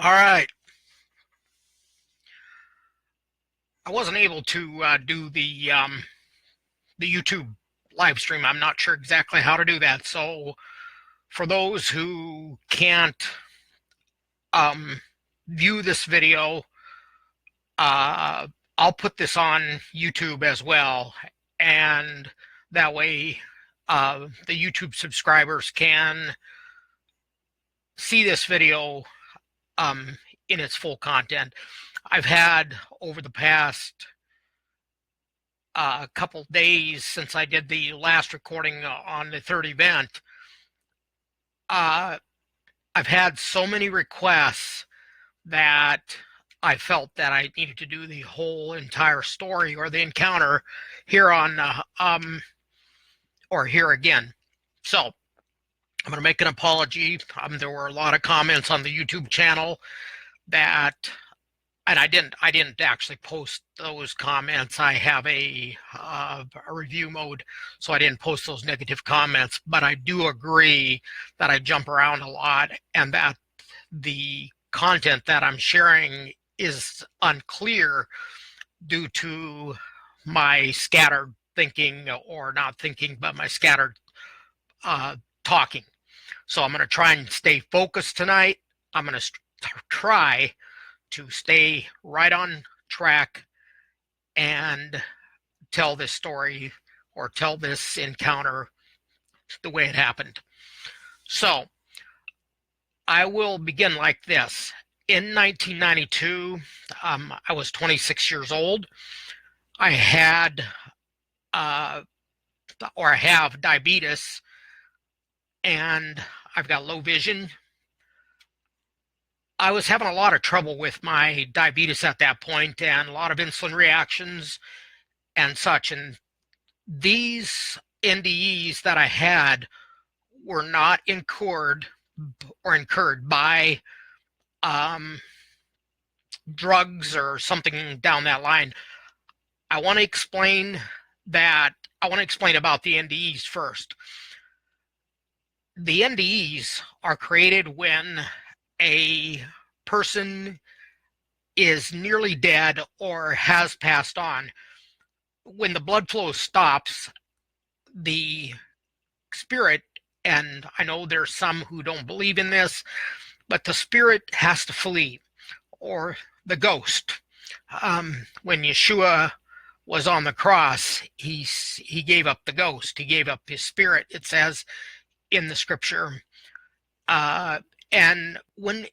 All right. I wasn't able to do the YouTube live stream. I'm not sure exactly how to do that. So for those who can't um, view this video, uh, I'll put this on YouTube as well, and that way the YouTube subscribers can see this video in its full content. I've had over the past couple days since I did the last recording on the third event, I've had so many requests that I felt that I needed to do the whole entire story or the encounter here on, or here again. So I'm going to make an apology. There were a lot of comments on the YouTube channel that, and I didn't actually post those comments. I have a review mode, so I didn't post those negative comments. But I do agree that I jump around a lot, and that the content that I'm sharing is unclear due to my scattered thinking, or not thinking, but my scattered talking. So I'm going to try and stay focused tonight. I'm going to try to stay right on track and tell this story, or tell this encounter the way it happened. So I will begin like this. In 1992, I was 26 years old. I had, or I have diabetes, and I've got low vision. I was having a lot of trouble with my diabetes at that point, and a lot of insulin reactions and such. And these NDEs that I had were not incurred by drugs or something down that line. I want to explain about the NDEs first. The NDEs are created when a person is nearly dead or has passed on. When the blood flow stops, the spirit, and I know there's some who don't believe in this, but the spirit has to flee, or the ghost. When Yeshua was on the cross, he gave up the ghost. He gave up his spirit, it says in the scripture. And when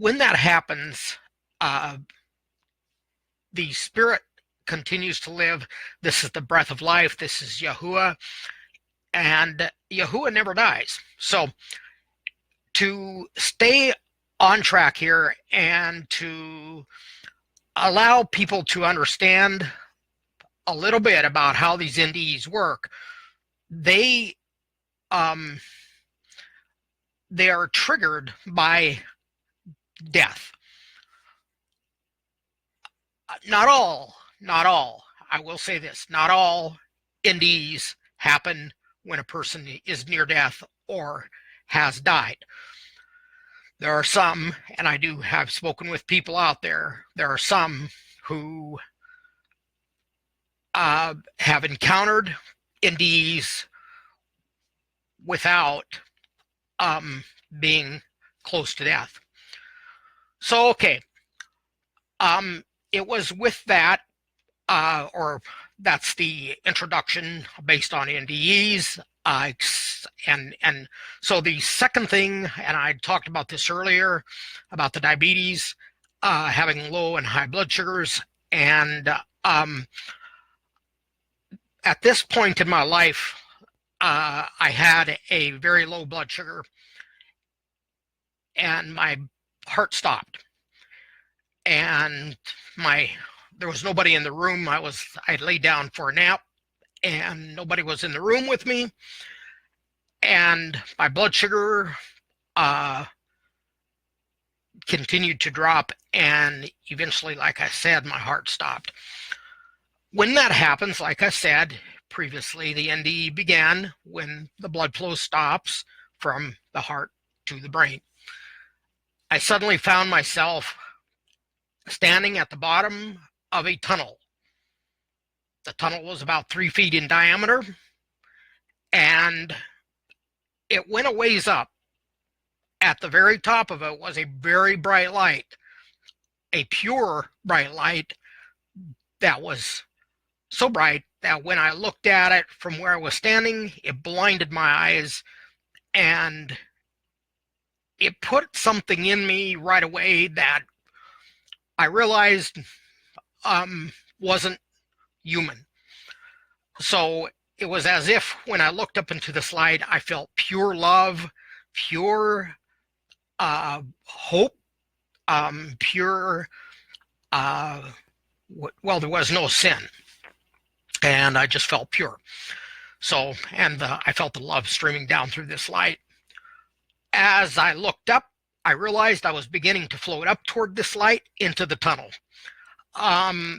that happens, the spirit continues to live. This is the breath of life. This is Yahuwah, and Yahuwah never dies. So to stay on track here and to allow people to understand a little bit about how these NDEs work, they are triggered by death. Not all, I will say this, not all NDEs happen when a person is near death or has died. There are some, and I do have spoken with people out there, there are some who have encountered NDEs without being close to death. So, okay, it was with that, or that's the introduction based on NDEs. And so the second thing, and I talked about this earlier, about the diabetes, having low and high blood sugars. And at this point in my life, I had a very low blood sugar, and my heart stopped. And there was nobody in the room. I laid down for a nap, and nobody was in the room with me. And my blood sugar continued to drop, and eventually, like I said, my heart stopped. When that happens, like I said previously, the NDE began when the blood flow stops from the heart to the brain. I suddenly found myself standing at the bottom of a tunnel. The tunnel was about 3 feet in diameter, and it went a ways up. At the very top of it was a very bright light, a pure bright light that was so bright that when I looked at it from where I was standing, it blinded my eyes, and it put something in me right away that I realized wasn't human. So it was as if when I looked up into this light, I felt pure love, pure hope, pure, well, there was no sin. And I just felt pure. So, and I felt the love streaming down through this light. As I looked up, I realized I was beginning to float up toward this light into the tunnel.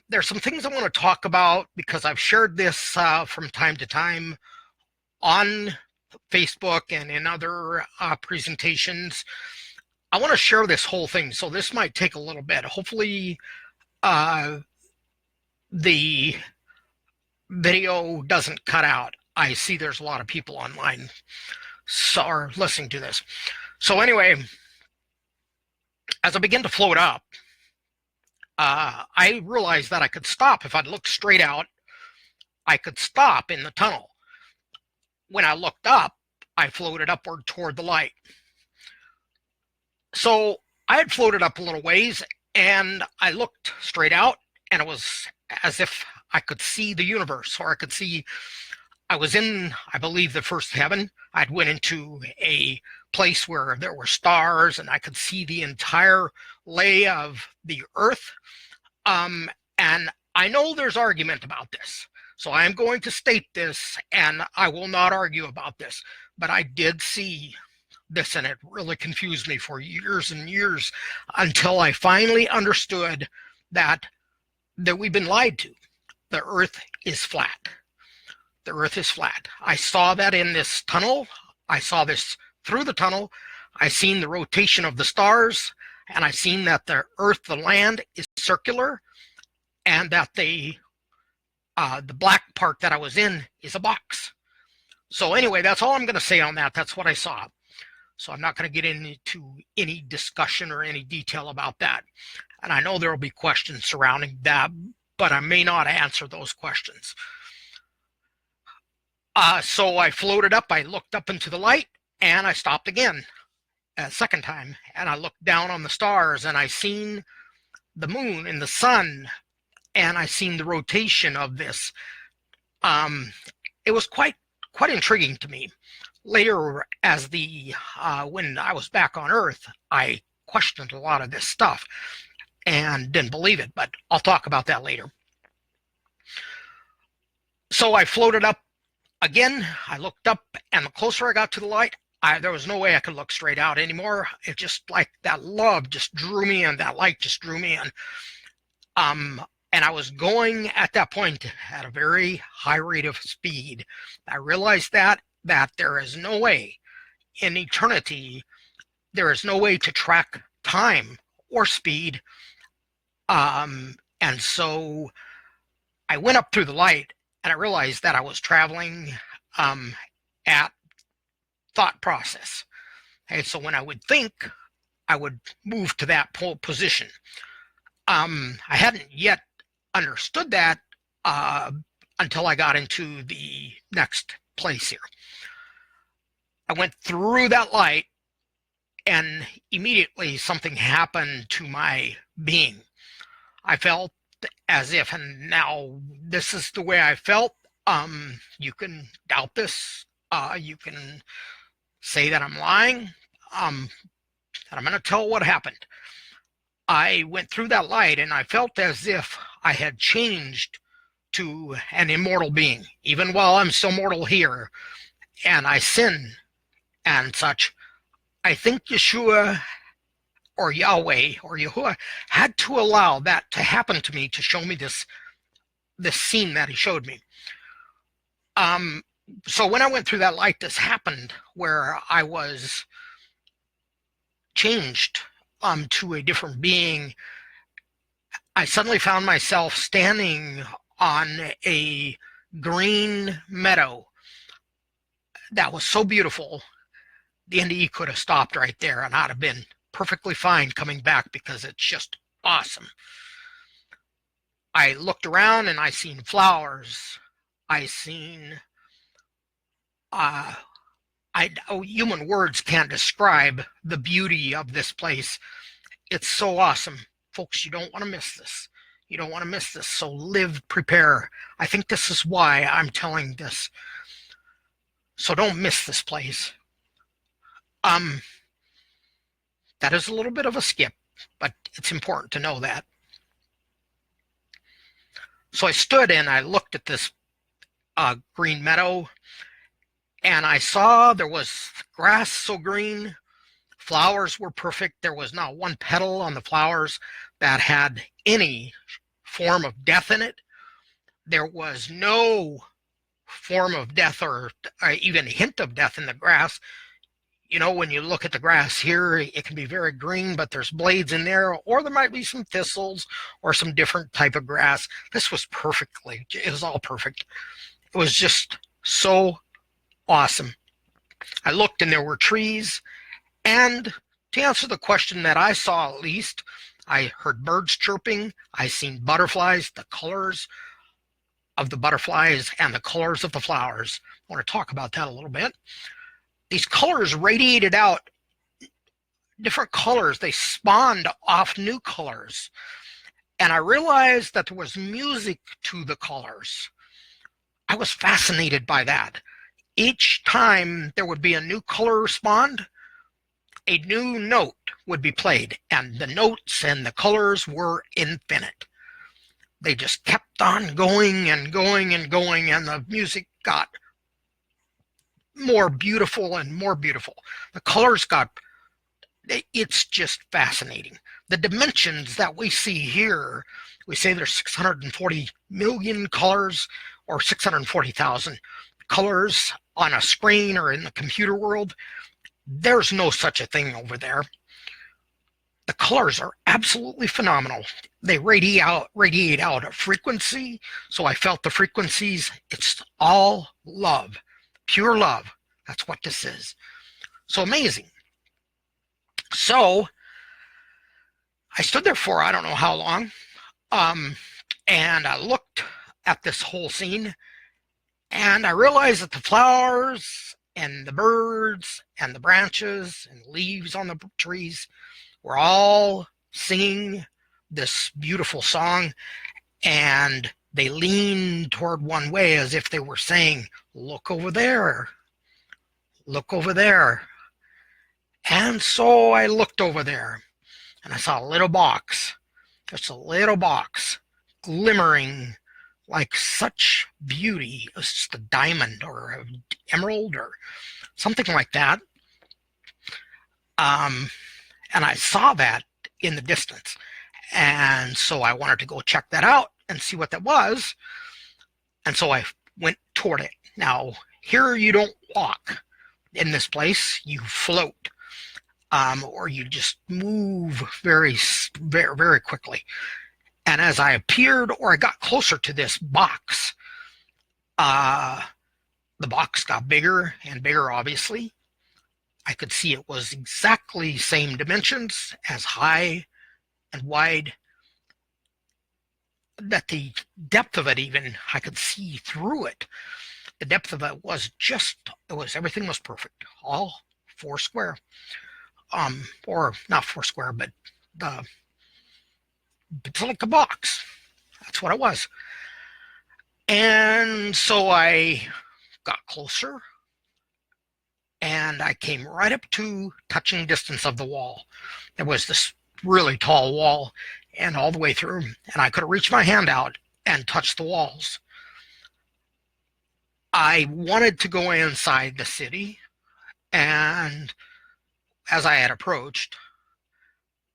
There's some things I want to talk about because I've shared this from time to time on Facebook and in other presentations. I want to share this whole thing, so this might take a little bit. Hopefully, the video doesn't cut out. I see there's a lot of people online are listening to this. So anyway, as I begin to float up, I realized that I could stop. If I'd looked straight out, I could stop in the tunnel. When I looked up, I floated upward toward the light. So I had floated up a little ways, and I looked straight out, and it was as if I could see the universe, or I could see, I was in, I believe, the first heaven. I'd went into a place where there were stars, and I could see the entire lay of the earth. And I know there's argument about this, so I'm going to state this, and I will not argue about this, but I did see this, and it really confused me for years and years until I finally understood that we've been lied to. The earth is flat. The earth is flat. I saw that in this tunnel. I saw this through the tunnel. I seen the rotation of the stars, and I seen that the earth, the land, is circular, and that the black part that I was in is a box. So anyway, that's all I'm going to say on that. That's what I saw. So I'm not going to get into any discussion or any detail about that. And I know there will be questions surrounding that, but I may not answer those questions. So I floated up, I looked up into the light, and I stopped again a second time. And I looked down on the stars, and I seen the moon and the sun, and I seen the rotation of this. It was quite intriguing to me. Later, as when I was back on Earth, I questioned a lot of this stuff and didn't believe it, but I'll talk about that later. So I floated up again. I looked up, and the closer I got to the light, there was no way I could look straight out anymore. It just, like, that love just drew me in. That light just drew me in. And I was going at that point at a very high rate of speed. I realized that there is no way in eternity, there is no way to track time or speed. And so I went up through the light, and I realized that I was traveling at thought process. Okay, so when I would think, I would move to that position. I hadn't yet understood that until I got into the next place here. I went through that light, and immediately something happened to my being. I felt as if, and now this is the way I felt. You can doubt this. You can say that I'm lying. And I'm going to tell what happened. I went through that light, and I felt as if I had changed to an immortal being, even while I'm still mortal here, and I sin and such. I think Yeshua or Yahweh or Yahuwah had to allow that to happen to me to show me this scene that he showed me. So when I went through that light, this happened where I was changed to a different being, I suddenly found myself standing on a green meadow that was so beautiful. The NDE could have stopped right there, and I'd have been perfectly fine coming back because it's just awesome. I looked around and I seen flowers. I seen human words can't describe the beauty of this place. It's so awesome. Folks, you don't want to miss this. You don't want to miss this. So live, prepare. I think this is why I'm telling this. So don't miss this place. That is a little bit of a skip, but it's important to know that. So I stood and I looked at this green meadow, and I saw there was grass so green, flowers were perfect. There was not one petal on the flowers that had any form of death in it. There was no form of death or even a hint of death in the grass. You know, when you look at the grass here, it can be very green, but there's blades in there, or there might be some thistles or some different type of grass. This was perfectly, it was all perfect. It was just so awesome. I looked and there were trees, and to answer the question that I saw, at least, I heard birds chirping. I seen butterflies, the colors of the butterflies and the colors of the flowers. I want to talk about that a little bit. These colors radiated out different colors. They spawned off new colors. And I realized that there was music to the colors. I was fascinated by that. Each time there would be a new color spawned, a new note would be played, and the notes and the colors were infinite. They just kept on going and going and going, and the music got more beautiful and more beautiful. The colors got, it's just fascinating. The dimensions that we see here, we say there's 640 million colors or 640,000 colors on a screen or in the computer world. There's no such a thing over there. The colors are absolutely phenomenal. They radiate out a frequency, so I felt the frequencies. It's all love, pure love. That's what this is. So amazing. So I stood there for I don't know how long, and I looked at this whole scene, and I realized that the flowers and the birds and the branches and leaves on the trees were all singing this beautiful song, and they leaned toward one way as if they were saying, look over there, look over there. And so I looked over there, and I saw a little box, just a little box, glimmering like such beauty. It was just a diamond or an emerald or something like that. And I saw that in the distance. And so I wanted to go check that out and see what that was. And so I went toward it. Now, here you don't walk in this place, you float. Or you just move very, very, very quickly. And as I appeared or I got closer to this box, the box got bigger and bigger, obviously. I could see it was exactly same dimensions, as high and wide, that the depth of it even, I could see through it. The depth of it was just, everything was perfect, all four square. Or not four square, but it's like a box. That's what it was. And so I got closer, and I came right up to touching distance of the wall. There was this really tall wall, and all the way through, and I could reach my hand out and touch the walls. I wanted to go inside the city, and as I had approached,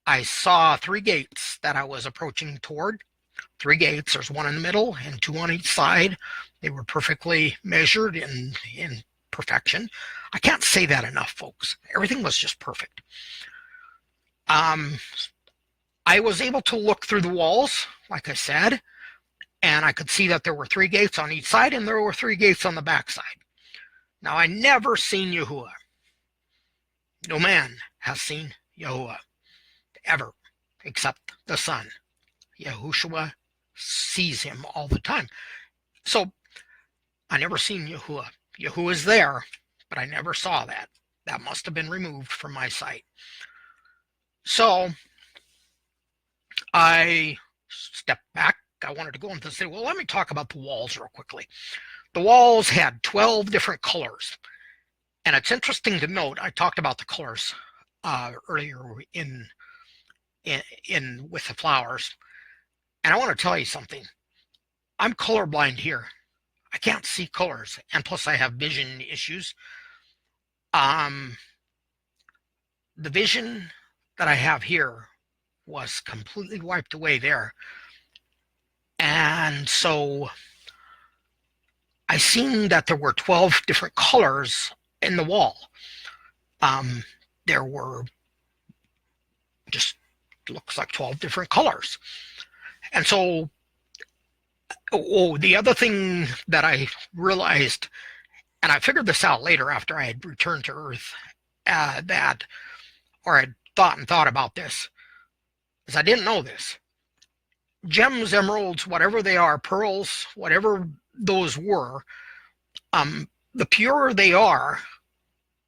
I saw 3 gates that I was approaching toward. 3 gates, there's one in the middle and 2 on each side. They were perfectly measured in perfection. I can't say that enough, folks. Everything was just perfect. Um, I was able to look through the walls, like I said, and I could see that there were 3 gates on each side and there were 3 gates on the back side. Now, I never seen Yahuwah. No man has seen Yahuwah ever, except the Son. Yahusha sees him all the time. So I never seen Yahuwah. Yahuwah is there, but I never saw that. That must have been removed from my sight. So I stepped back. I wanted to go into the city. Well, let me talk about the walls real quickly. The walls had 12 different colors. And it's interesting to note, I talked about the colors earlier in with the flowers. And I want to tell you something. I'm colorblind here. I can't see colors. And plus I have vision issues. The vision that I have here was completely wiped away there. And so I seen that there were 12 different colors in the wall. There were just looks like 12 different colors. And so, the other thing that I realized, and I figured this out later after I had returned to Earth, or I'd thought about this, is I didn't know this. Gems, emeralds, whatever they are, pearls, whatever those were, the purer they are,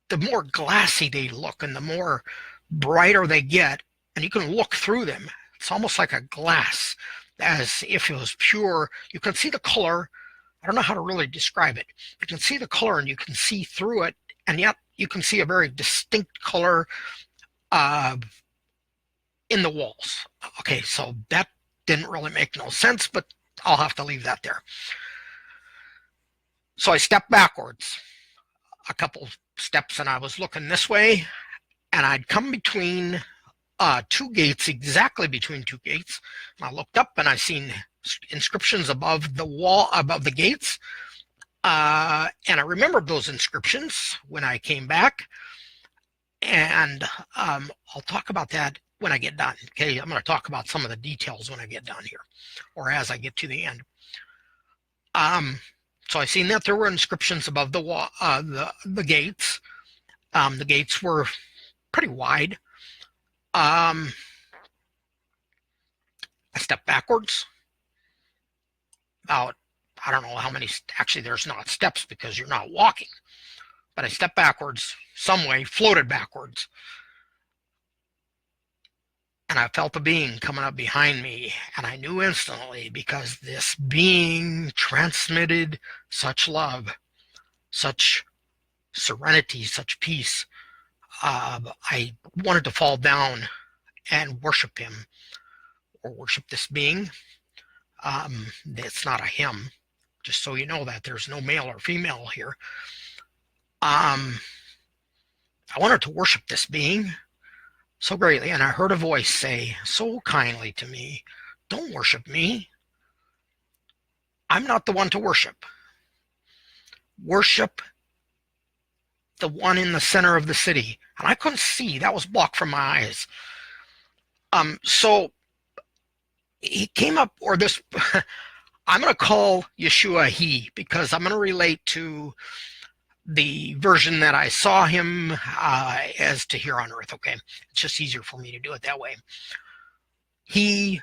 the more glassy they look and the more brighter they get, and you can look through them. It's almost like a glass, as if it was pure. You can see the color. I don't know how to really describe it. You can see the color and you can see through it, and yet you can see a very distinct color in the walls. Okay, so that didn't really make no sense, but I'll have to leave that there. So I stepped backwards a couple steps and I was looking this way, and I'd come between 2 gates, exactly between 2 gates. And I looked up and I seen inscriptions above the wall, above the gates. And I remembered those inscriptions when I came back. And I'll talk about that when I get done. Okay, I'm going to talk about some of the details when I get done here, or as I get to the end. So I seen that there were inscriptions above the wall, the gates. The gates were pretty wide. I stepped backwards about, I don't know how many, actually there's not steps because you're not walking, but I stepped backwards some way, floated backwards, and I felt a being coming up behind me, and I knew instantly because this being transmitted such love, such serenity, such peace. I wanted to fall down and worship him, or worship this being. It's not a him, just so you know that there's no male or female here. I wanted to worship this being so greatly, and I heard a voice say so kindly to me, "Don't worship me. I'm not the one to worship. Worship the one in the center of the city." And I couldn't see. That was blocked from my eyes. So he came up, or this, I'm going to call Yeshua he, because I'm going to relate to the version that I saw him as to here on earth, okay? It's just easier for me to do it that way. He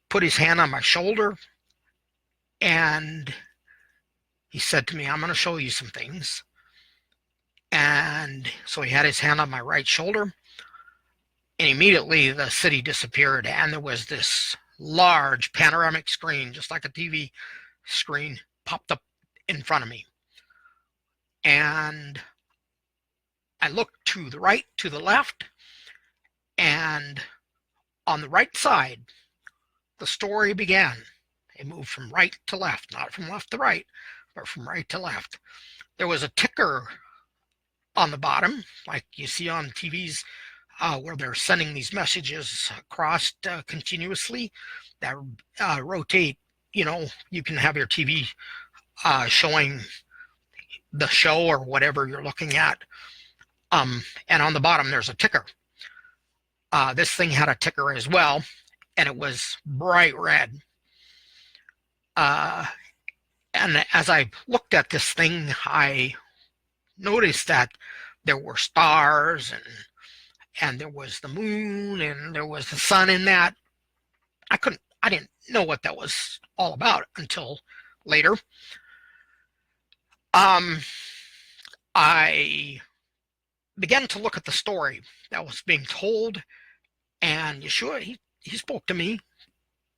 put his hand on my shoulder, and he said to me, "I'm going to show you some things." And so he had his hand on my right shoulder, and immediately the city disappeared, and there was this large panoramic screen, just like a TV screen, popped up in front of me. And I looked to the right, to the left, and on the right side, the story began. It moved from right to left, not from left to right, but from right to left. There was a ticker on the bottom, like you see on TVs, where they're sending these messages across continuously that rotate. You know, you can have your TV showing the show or whatever you're looking at. And on the bottom, there's a ticker. This thing had a ticker as well, and it was bright red. And as I looked at this thing, I noticed that there were stars, and there was the moon, and there was the sun in that. I didn't know what that was all about until later. I began to look at the story that was being told, and Yeshua, he spoke to me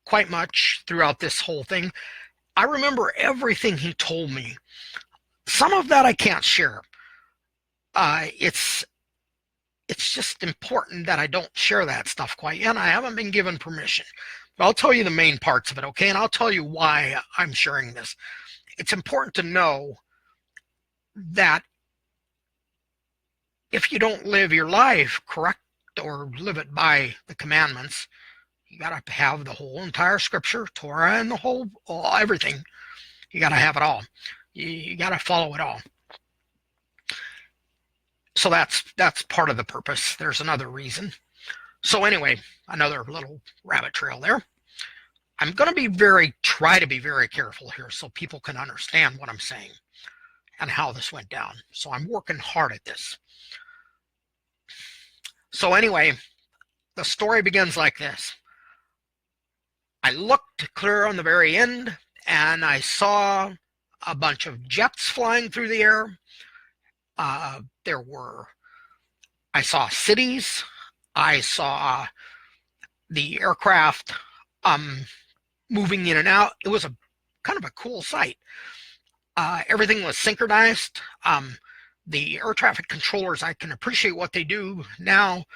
quite much throughout this whole thing. I remember everything he told me. Some of that I can't share. It's just important that I don't share that stuff quite yet. I haven't been given permission. But I'll tell you the main parts of it, okay? And I'll tell you why I'm sharing this. It's important to know that if you don't live your life correct or live it by the commandments, you got to have the whole entire scripture, Torah, and the whole, everything. You got to have it all. You got to follow it all. So that's part of the purpose. There's another reason. So anyway, another little rabbit trail there. I'm going to try to be very careful here so people can understand what I'm saying and how this went down. So I'm working hard at this. So anyway, the story begins like this. I looked clear on the very end, and I saw a bunch of jets flying through the air. I saw cities. I saw the aircraft moving in and out. It was kind of a cool sight. Everything was synchronized. The air traffic controllers, I can appreciate what they do now.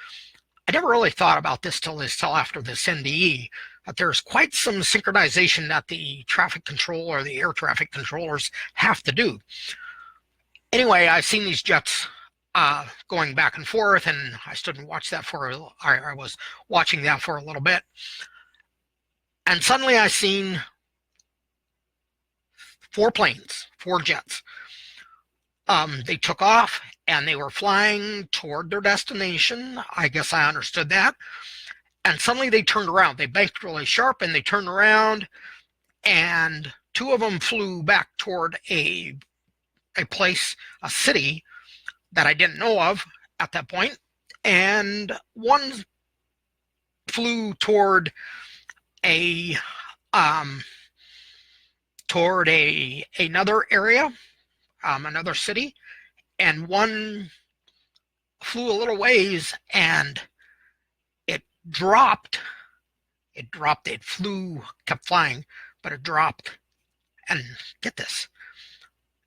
I never really thought about this till after this NDE, but there's quite some synchronization that the traffic control or the air traffic controllers have to do. Anyway, I've seen these jets going back and forth, and I stood and watched that I was watching that for a little bit. And suddenly I seen 4 planes, 4 jets. They took off, and they were flying toward their destination. I guess I understood that. And suddenly they turned around. They banked really sharp, and they turned around, and 2 of them flew back toward a place, a city that I didn't know of at that point. And one flew toward another area, another city, and one flew a little ways, and it dropped. It kept flying, but it dropped, and get this,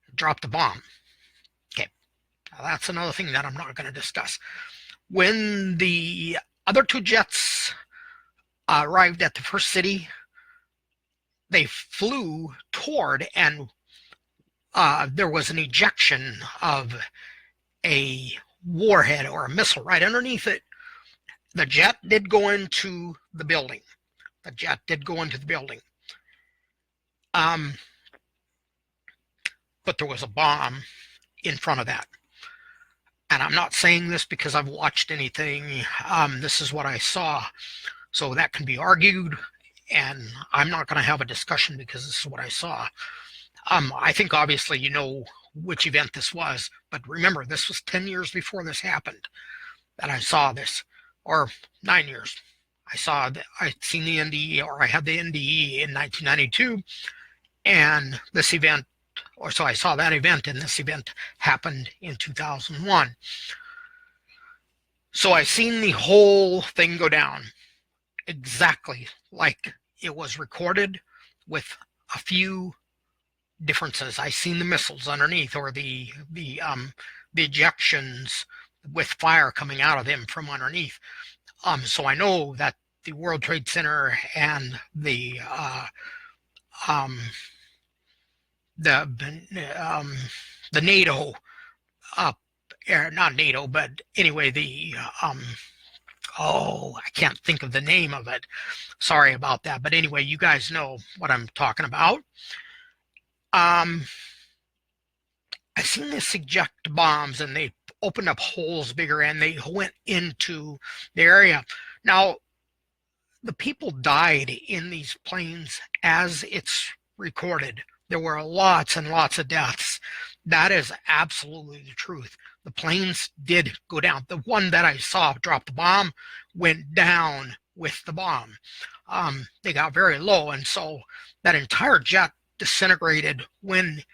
it dropped a bomb. Okay, now that's another thing that I'm not going to discuss. When the other 2 jets arrived at the first city, they flew toward, and there was an ejection of a warhead or a missile right underneath it. The jet did go into the building. But there was a bomb in front of that. And I'm not saying this because I've watched anything. This is what I saw. So that can be argued, and I'm not going to have a discussion because this is what I saw. I think obviously you know which event this was, but remember, this was 10 years before this happened that I saw this, or 9 years. I'd seen the NDE, or I had the NDE in 1992, and this event, or so I saw that event, and this event happened in 2001. So I seen the whole thing go down exactly like it was recorded, with a few differences. I seen the missiles underneath, or the ejections with fire coming out of them from underneath. So I know that the World Trade Center and the NATO, not NATO, but anyway, I can't think of the name of it. Sorry about that. But anyway, you guys know what I'm talking about. I seen this eject bombs, and they opened up holes bigger, and they went into the area. Now, the people died in these planes as it's recorded. There were lots and lots of deaths. That is absolutely the truth. The planes did go down. The one that I saw drop the bomb went down with the bomb. They got very low, and so that entire jet disintegrated when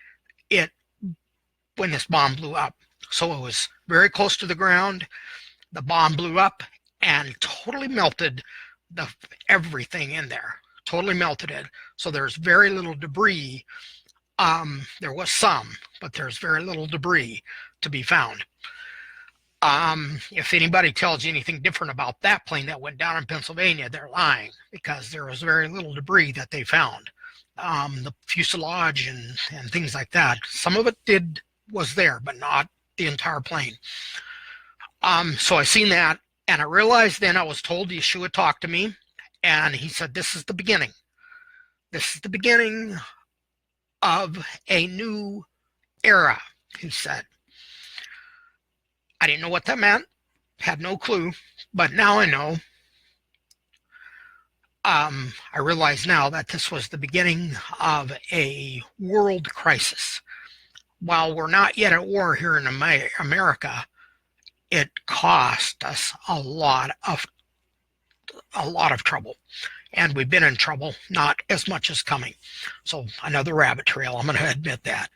this bomb blew up. So it was very close to the ground. The bomb blew up and totally melted everything in there. Totally melted it. So there's very little debris. There was some, but there's very little debris to be found. If anybody tells you anything different about that plane that went down in Pennsylvania, they're lying, because there was very little debris that they found. The fuselage and things like that. Some of it was there, but not the entire plane. So I seen that, and I realized then I was told Yeshua talked to me, and he said, this is the beginning. This is the beginning of a new era, he said. I didn't know what that meant, had no clue, but now I know. I realize now that this was the beginning of a world crisis. While we're not yet at war here in America, it cost us a lot of trouble. And we've been in trouble, not as much as coming. So another rabbit trail, I'm going to admit that.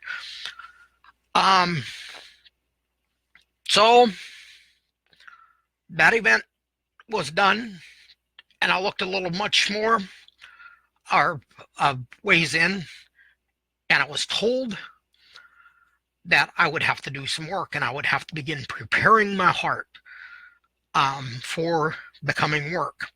So that event was done, and I looked a little much more ways in, and I was told that I would have to do some work, and I would have to begin preparing my heart for the coming work.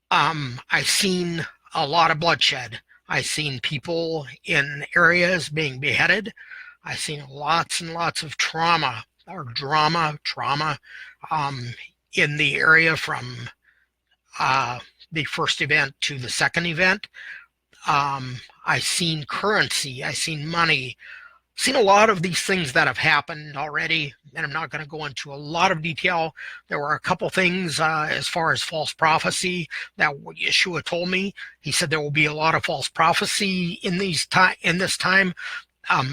I seen a lot of bloodshed. I seen people in areas being beheaded. I seen lots and lots of trauma in the area from the first event to the second event. I seen currency. I seen money. Seen a lot of these things that have happened already, and I'm not going to go into a lot of detail. There were a couple things as far as false prophecy that Yeshua told me. He said there will be a lot of false prophecy in this time.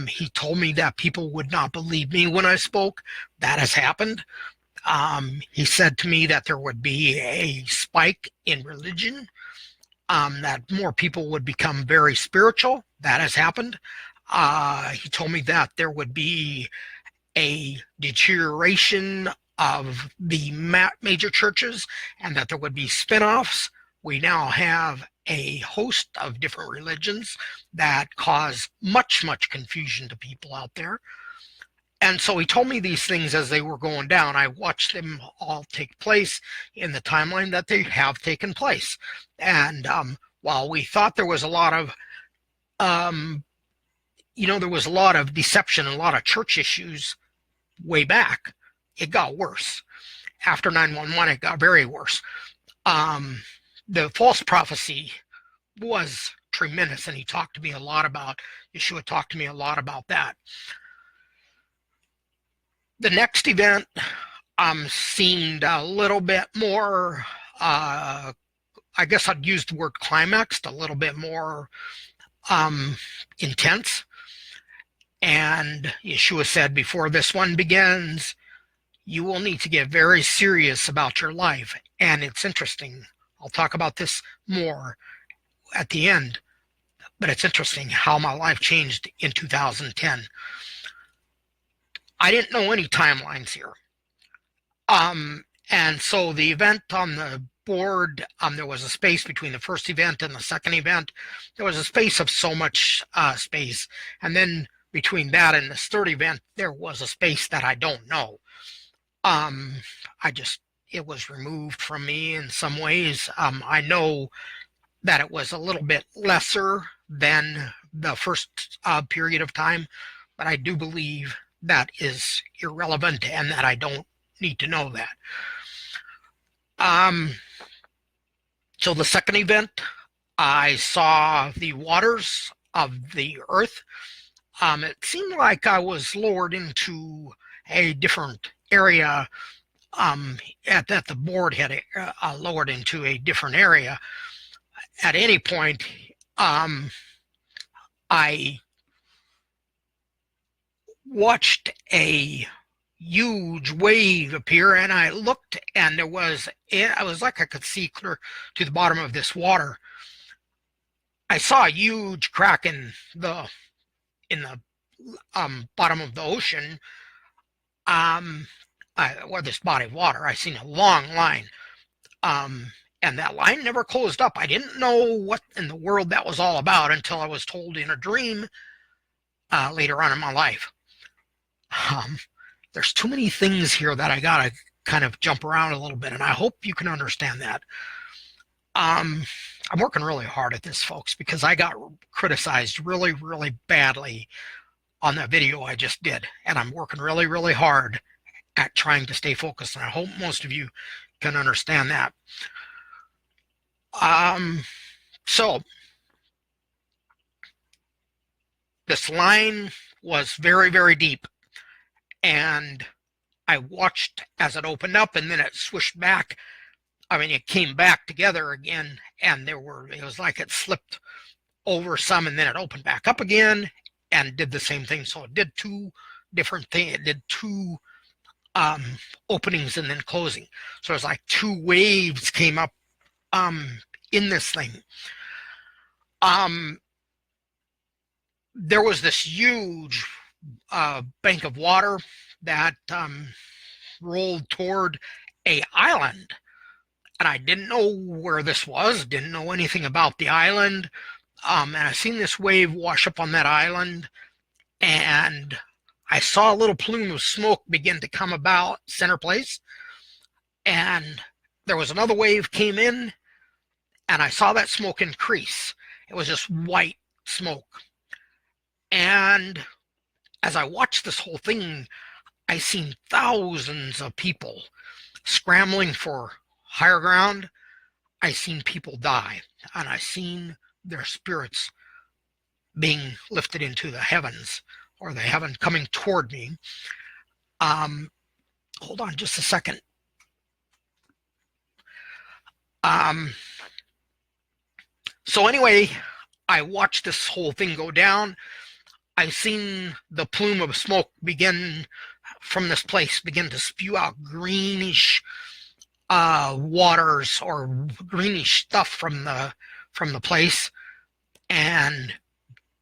He told me that people would not believe me when I spoke. That has happened. He said to me that there would be a spike in religion, that more people would become very spiritual. That has happened. He told me that there would be a deterioration of the major churches, and that there would be spin-offs. We now have a host of different religions that cause much confusion to people out there. And so he told me these things as they were going down. I watched them all take place in the timeline that they have taken place. And while we thought there was a lot of there was a lot of deception and a lot of church issues way back, it got worse. After 9/11, it got very worse. The false prophecy was tremendous, and Yeshua talked to me a lot about that. The next event seemed a little bit more, I guess I'd use the word climaxed, a little bit more intense. And Yeshua said, before this one begins, you will need to get very serious about your life. And it's interesting. I'll talk about this more at the end, but it's interesting how my life changed in 2010. I didn't know any timelines here. And so the event on the board, there was a space between the first event and the second event. There was a space of so much space. And then between that and this third event, there was a space that I don't know. It was removed from me in some ways. I know that it was a little bit lesser than the first period of time, but I do believe that is irrelevant and that I don't need to know that. So the second event, I saw the waters of the earth. It seemed like I was lowered into a different area that the board had lowered into a different area. At any point, I watched a huge wave appear, and I looked, and it was like I could see clear to the bottom of this water. I saw a huge crack in the bottom of the ocean, or this body of water. I seen a long line, and that line never closed up. I didn't know what in the world that was all about until I was told in a dream later on in my life. There's too many things here that I gotta kind of jump around a little bit, and I hope you can understand that. I'm working really hard at this, folks, because I got criticized really, really badly on that video I just did, and I'm working really, really hard at trying to stay focused, and I hope most of you can understand that. So this line was very, very deep, and I watched as it opened up, and then it swished back. I mean, it came back together again, and it was like it slipped over some, and then it opened back up again and did the same thing. So it did two different things. It did two openings and then closing. So it was like two waves came up in this thing. There was this huge bank of water that rolled toward a island. And I didn't know where this was, didn't know anything about the island. And I seen this wave wash up on that island, and I saw a little plume of smoke begin to come about center place. And there was another wave came in, and I saw that smoke increase. It was just white smoke. And as I watched this whole thing, I seen thousands of people scrambling for higher ground. I seen people die, and I seen their spirits being lifted into the heavens, or the heaven coming toward me. Hold on just a second. So anyway, I watched this whole thing go down. I seen the plume of smoke begin from this place begin to spew out greenish waters or greenish stuff from the place, and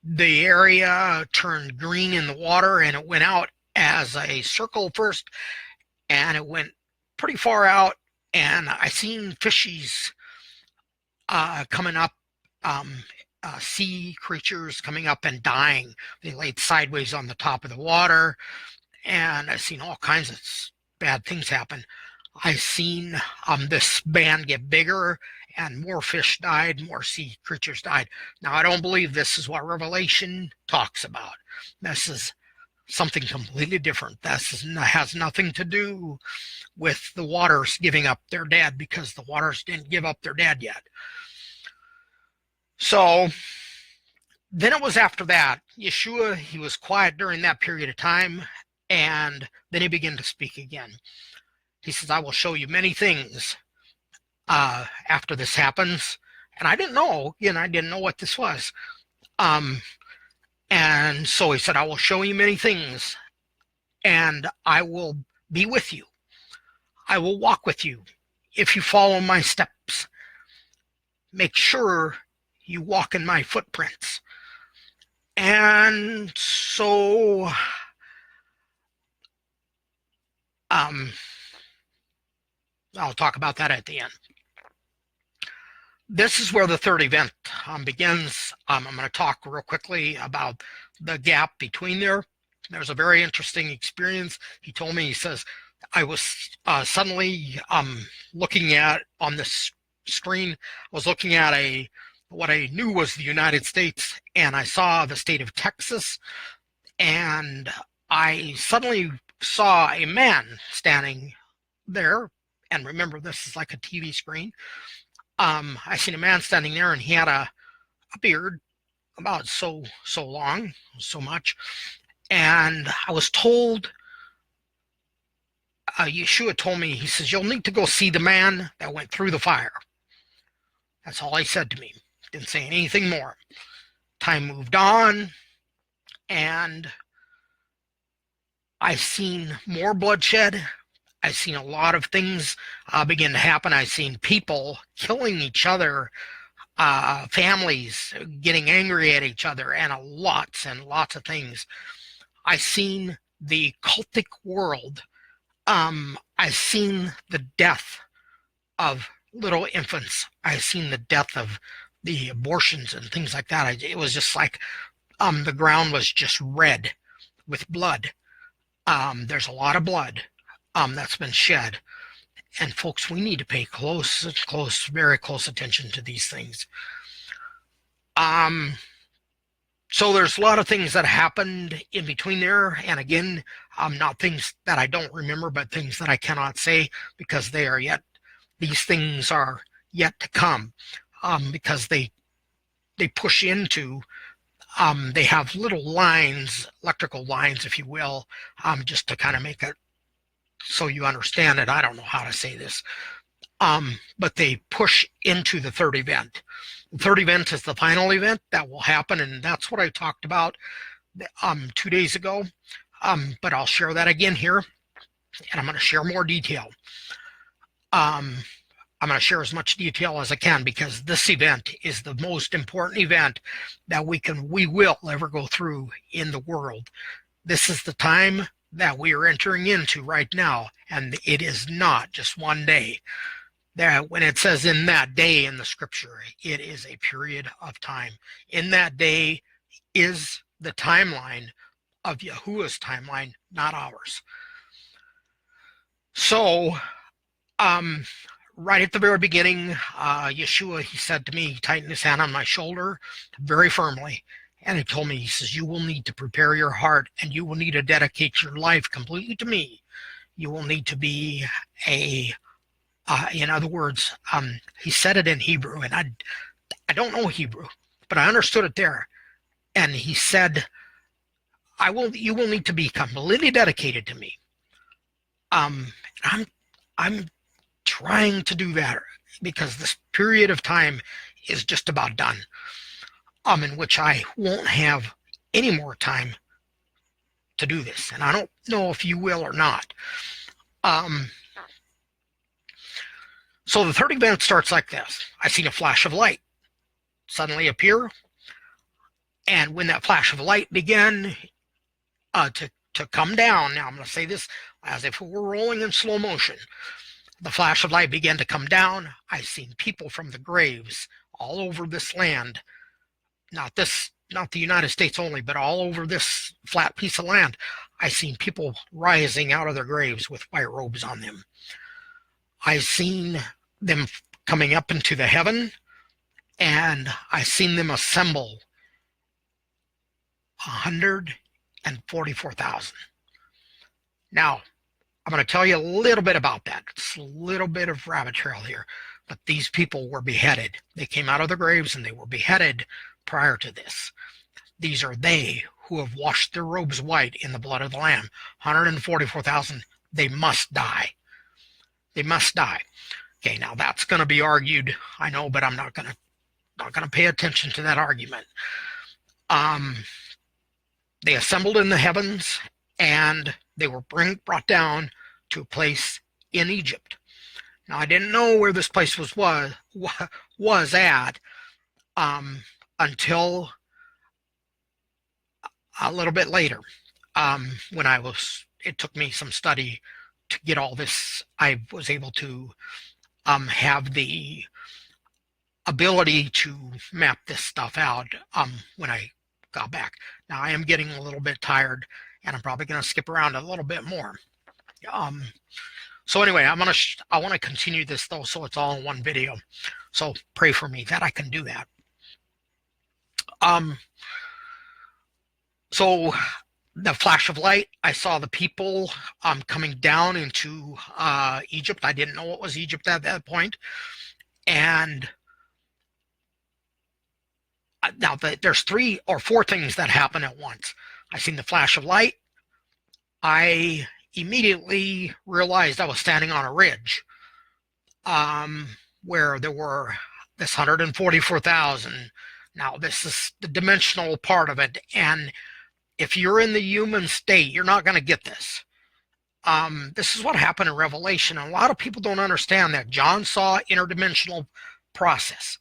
the area turned green in the water, and it went out as a circle first, and it went pretty far out, and I seen fishies coming up, sea creatures coming up and dying. They laid sideways on the top of the water, and I seen all kinds of bad things happen. I seen this band get bigger, and more fish died, more sea creatures died. Now, I don't believe this is what Revelation talks about. This is something completely different. This has nothing to do with the waters giving up their dead, because the waters didn't give up their dead yet. So then it was after that. Yeshua, he was quiet during that period of time, and then he began to speak again. He says, I will show you many things after this happens. And I didn't know, I didn't know what this was. And so he said, I will show you many things, and I will be with you. I will walk with you if you follow my steps. Make sure you walk in my footprints. And so I'll talk about that at the end. This is where the third event begins. I'm going to talk real quickly about the gap between there. There's a very interesting experience. He told me, he says, I was suddenly looking at, on this screen, I was looking at what I knew was the United States, and I saw the state of Texas, and I suddenly saw a man standing there. And remember, this is like a TV screen. I seen a man standing there, and he had a beard about so long, so much. And I was told Yeshua told me, he says, you'll need to go see the man that went through the fire. That's all he said to me. Didn't say anything more. Time moved on, and I've seen more bloodshed. I've seen a lot of things begin to happen. I've seen people killing each other, families getting angry at each other, and lots of things. I've seen the cultic world. I've seen the death of little infants. I've seen the death of the abortions and things like that. It was just like the ground was just red with blood. There's a lot of blood that's been shed. And folks, we need to pay very close attention to these things. So there's a lot of things that happened in between there. And again, not things that I don't remember, but things that I cannot say because these things are yet to come. Because they push into, they have little lines, electrical lines, if you will, just to kind of make it so you understand it. I don't know how to say this, but they push into the third event. The third event is the final event that will happen, and that's what I talked about 2 days ago, but I'll share that again here, and I'm going to share more detail. I'm going to share as much detail as I can because this event is the most important event that we will ever go through in the world. This is the time that we are entering into right now, and it is not just one day. When it says in that day in the scripture, it is a period of time. In that day is the timeline of Yahuwah's timeline, not ours. So, right at the very beginning, Yeshua, he said to me, he tightened his hand on my shoulder very firmly. And he told me, he says, you will need to prepare your heart and you will need to dedicate your life completely to me. You will need to be in other words, he said it in Hebrew, and I don't know Hebrew, but I understood it there. And he said, you will need to be completely dedicated to me. I'm trying to do that because this period of time is just about done. In which I won't have any more time to do this. And I don't know if you will or not. So the third event starts like this. I seen a flash of light suddenly appear. And when that flash of light began to come down, now I'm going to say this as if we were rolling in slow motion. The flash of light began to come down. I seen people from the graves all over this land. Not the United States only, but all over this flat piece of land. I seen people rising out of their graves with white robes on them. I seen them coming up into the heaven, and I seen them assemble 144,000. Now, I'm going to tell you a little bit about that. It's a little bit of rabbit trail here, but these people were beheaded. They came out of their graves and they were beheaded prior to this. These are they who have washed their robes white in the blood of the Lamb. 144,000. They must die. They must die. Okay, now that's going to be argued, I know, but I'm not going to pay attention to that argument. They assembled in the heavens, and they were brought down to a place in Egypt. Now, I didn't know where this place was at until a little bit later, when it took me some study to get all this. I was able to have the ability to map this stuff out when I got back. Now I am getting a little bit tired, and I'm probably going to skip around a little bit more. So anyway, I want to continue this though, so it's all in one video. So pray for me that I can do that. So the flash of light, I saw the people coming down into Egypt. I didn't know it was Egypt at that point. And now there's 3 or 4 things that happen at once. I seen the flash of light. I immediately realized I was standing on a ridge, where there were this 144,000. Now, this is the dimensional part of it, and if you're in the human state, you're not going to get this. This is what happened in Revelation. And a lot of people don't understand that John saw interdimensional process.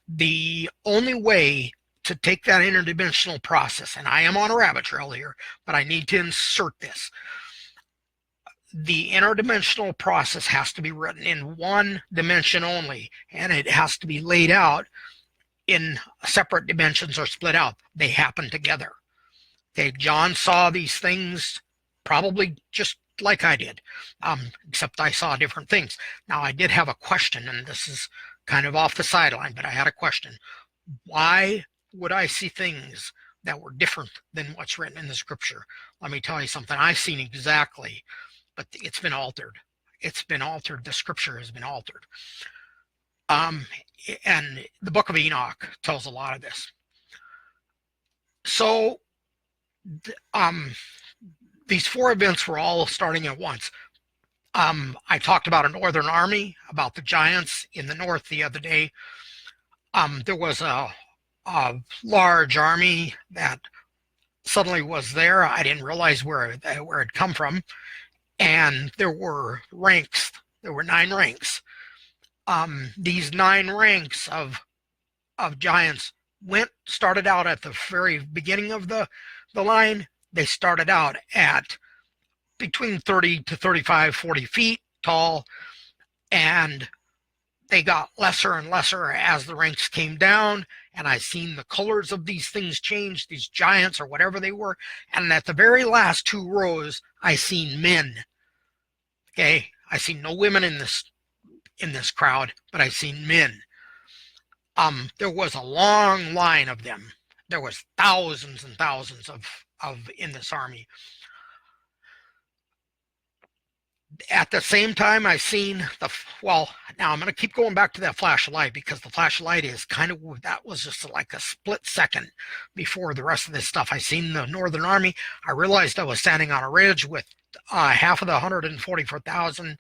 The only way to take that interdimensional process, and I am on a rabbit trail here, but I need to insert this. The interdimensional process has to be written in one dimension only, and it has to be laid out in separate dimensions or split out. They happen together. Okay, John saw these things probably just like I did, except I saw different things. Now, I did have a question, and this is kind of off the sideline, but I had a question. Why would I see things that were different than what's written in the scripture? Let me tell you something. I've seen exactly, but it's been altered. It's been altered. The scripture has been altered. And the book of Enoch tells a lot of this. So, these four events were all starting at once. I talked about a northern army, about the giants in the north the other day. There was a large army that suddenly was there. I didn't realize where it had come from. And there were ranks. There were 9 ranks. These 9 ranks of giants started out at the very beginning of the line. They started out at between 30 to 35, 40 feet tall, and they got lesser and lesser as the ranks came down, and I seen the colors of these things change, these giants or whatever they were, and at the very last 2 rows, I seen men. Okay, I seen no women in this crowd, but I seen men. There was a long line of them. There was thousands and thousands of in this army. At the same time, I seen now I'm going to keep going back to that flash of light, because the flash of light is that was just like a split second before the rest of this stuff. I seen the northern army. I realized I was standing on a ridge with half of the 144,000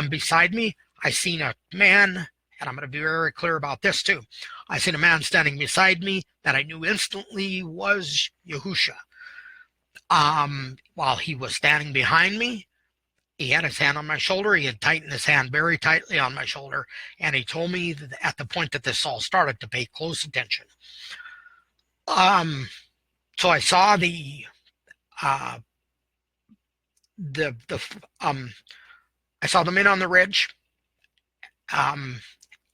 beside me. I seen a man, and I'm going to be very clear about this too. I seen a man standing beside me that I knew instantly was Yahusha. While he was standing behind me, he had his hand on my shoulder. He had tightened his hand very tightly on my shoulder, and he told me that at the point that this all started to pay close attention. So I saw I saw the men on the ridge, and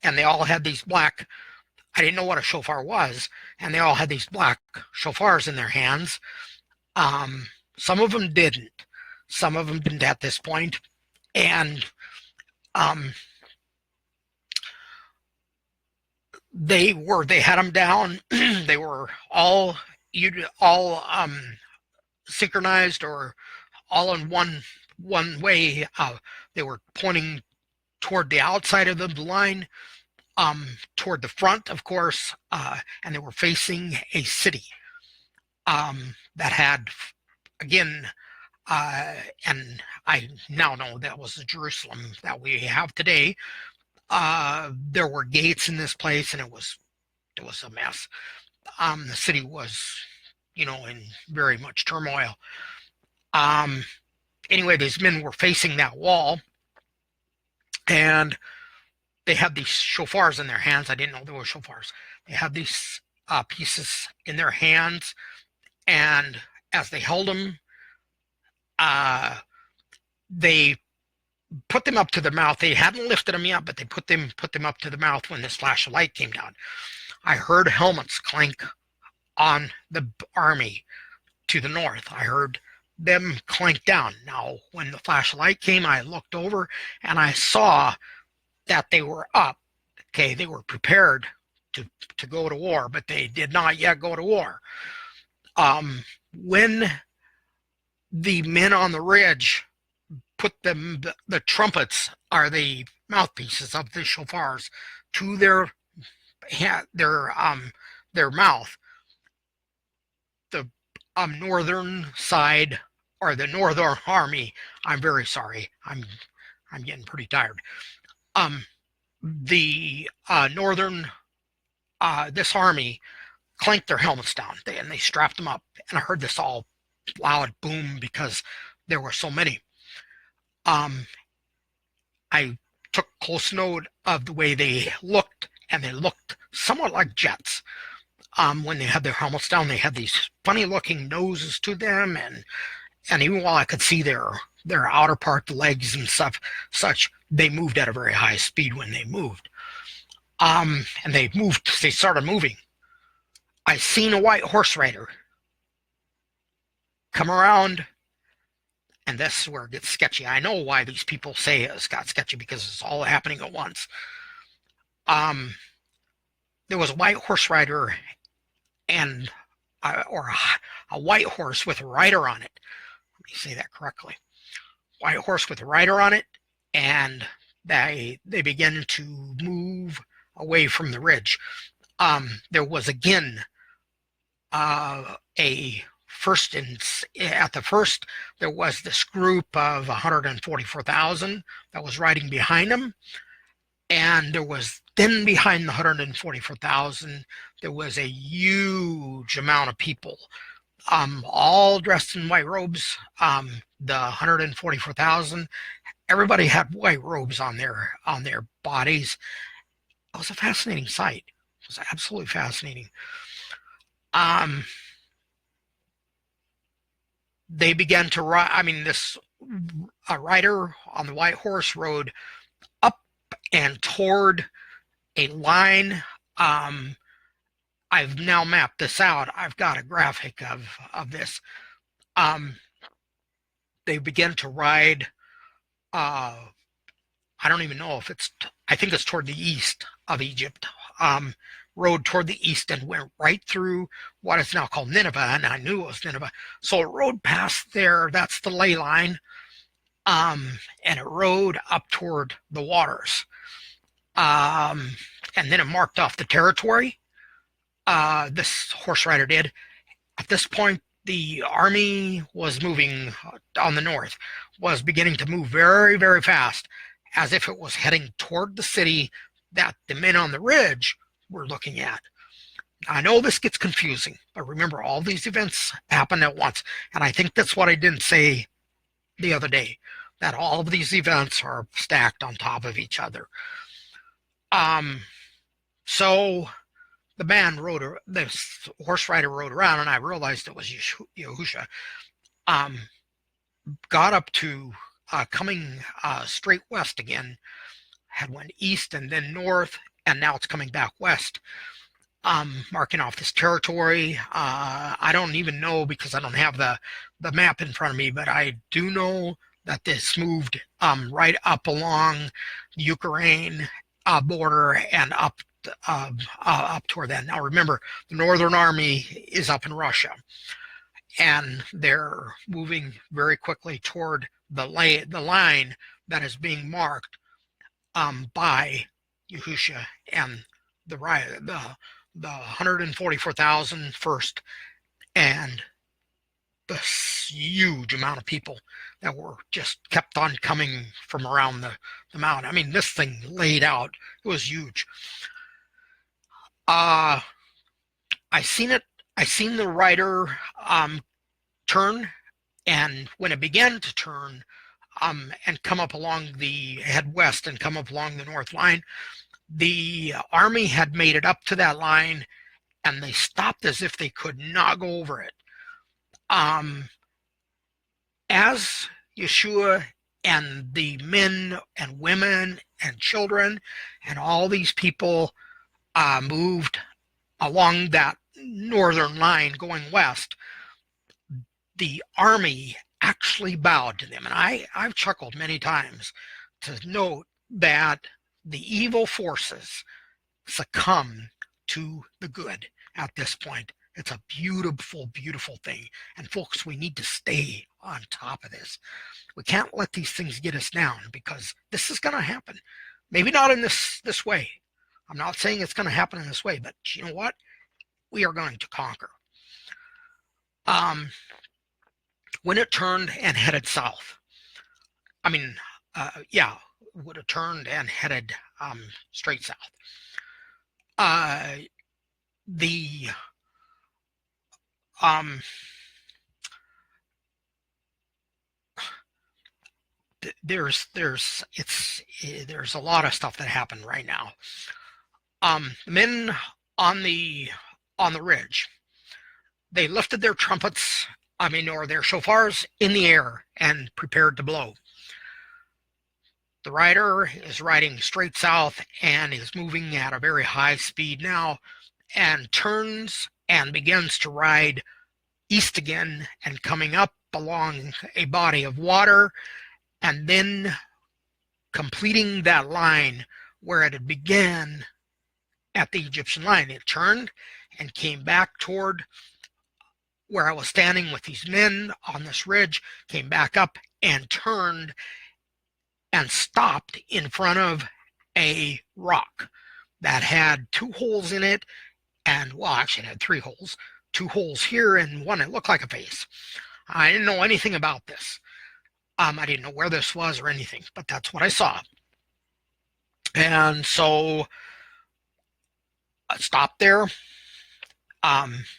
they all had these black. I didn't know what a shofar was, and they all had these black shofars in their hands. Some of them didn't. Some of them didn't at this point, and they had them down. They were all synchronized, or all in one way. They were pointing toward the outside of the line, toward the front, of course, and they were facing a city that had, again, and I now know that was the Jerusalem that we have today. There were gates in this place, and it was a mess. The city was, in very much turmoil. Anyway, these men were facing that wall, and they had these shofars in their hands. I didn't know there were shofars. They had these pieces in their hands, and as they held them, they put them up to their mouth. They hadn't lifted them yet, but they put them up to the mouth when this flash of light came down. I heard helmets clank on the army to the north. I heard them clank down. Now, when the flash of light came, I looked over and I saw that they were up. Okay, they were prepared to go to war, but they did not yet go to war. When the men on the ridge put the trumpets, are the mouthpieces of the shofars, to their mouth, the northern side or the Northern Army. I'm very sorry. I'm getting pretty tired. Um, the Northern this army clanked their helmets down and they strapped them up. And I heard this all loud boom because there were so many. I took close note of the way they looked, and they looked somewhat like jets. When they had their helmets down, they had these funny-looking noses to them, and even while I could see their outer part, the legs and stuff, such, they moved at a very high speed when they moved. And they started moving. I seen a white horse rider come around, and this is where it gets sketchy. I know why these people say it's got sketchy, because it's all happening at once. There was a white horse rider and or a white horse with a rider on it. Let me say that correctly. White horse with a rider on it, and they began to move away from the ridge. There was again at the first there was this group of 144,000 that was riding behind them, and there was then behind the 144,000 there was a huge amount of people, all dressed in white robes. The 144,000, everybody had white robes on their bodies. It was a fascinating sight. It was absolutely fascinating. They began to ride. I mean, a rider on the white horse rode up and toward a line. I've now mapped this out. I've got a graphic of this. They began to ride. I don't even know if I think it's toward the east of Egypt. Rode toward the east and went right through what is now called Nineveh, and I knew it was Nineveh. So it rode past there. That's the ley line. And it rode up toward the waters. And then it marked off the territory. This horse rider did. At this point, the army was moving on the north, was beginning to move very, very fast, as if it was heading toward the city that the men on the ridge were looking at. I know this gets confusing, but remember, all these events happen at once. And I think that's what I didn't say the other day, that all of these events are stacked on top of each other. So this horse rider rode around, and I realized it was Yahusha. Got up to coming straight west again, had went east and then north, and now it's coming back west, marking off this territory. I don't even know, because I don't have the map in front of me, but I do know that this moved right up along the Ukraine border and up toward that. Now remember, the Northern Army is up in Russia, and they're moving very quickly toward the line that is being marked by Yahusha and the 144,000 first, and the huge amount of people that were just kept on coming from around the mountain. I mean, this thing laid out. It was huge. I seen the rider turn, and when it began to turn and come up along head west and come up along the north line, the army had made it up to that line, and they stopped as if they could not go over it. As Yeshua and the men and women and children and all these people moved along that northern line going west, the army actually bowed to them. And I've chuckled many times to note that the evil forces succumb to the good at this point. It's a beautiful, beautiful thing. And folks, we need to stay on top of this. We can't let these things get us down, because this is going to happen. Maybe not in this way. I'm not saying it's going to happen in this way, but you know what? We are going to conquer. when it turned and headed south. I mean, yeah, would have turned and headed straight south. The there's a lot of stuff that happened right now. Men on the ridge, they lifted their trumpets, or their shofars in the air and prepared to blow. The rider is riding straight south and is moving at a very high speed now, and turns and begins to ride east again and coming up along a body of water, and then completing that line where it had began at the Egyptian line. It turned and came back toward where I was standing with these men on this ridge, came back up and turned and stopped in front of a rock that had 2 holes in it, and, well, actually it had 3 holes, 2 holes here and one that looked like a face. I didn't know anything about this. I didn't know where this was or anything, but that's what I saw. And so I stopped there.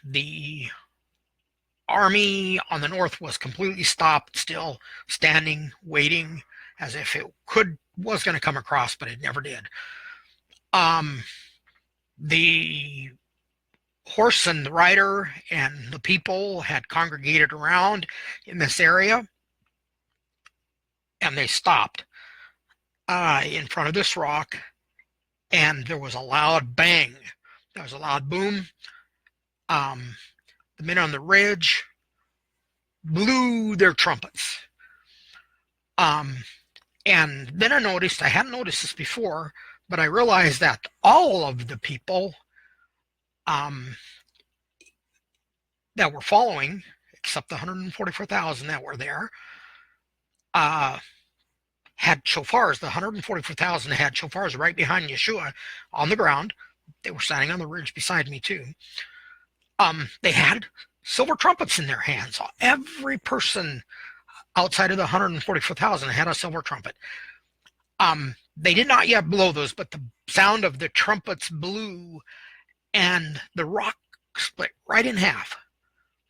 The army on the north was completely stopped, still standing, waiting, as if it was going to come across, but it never did. The horse and the rider and the people had congregated around in this area, and they stopped in front of this rock, and there was a loud bang. There was a loud boom. The men on the ridge blew their trumpets. And then I noticed, I hadn't noticed this before, but I realized that all of the people that were following, except the 144,000 that were there, had shofars. The 144,000 had shofars right behind Yeshua on the ground. They were standing on the ridge beside me too. They had silver trumpets in their hands. Every person outside of the 144,000 had a silver trumpet. They did not yet blow those, but the sound of the trumpets blew, and the rock split right in half.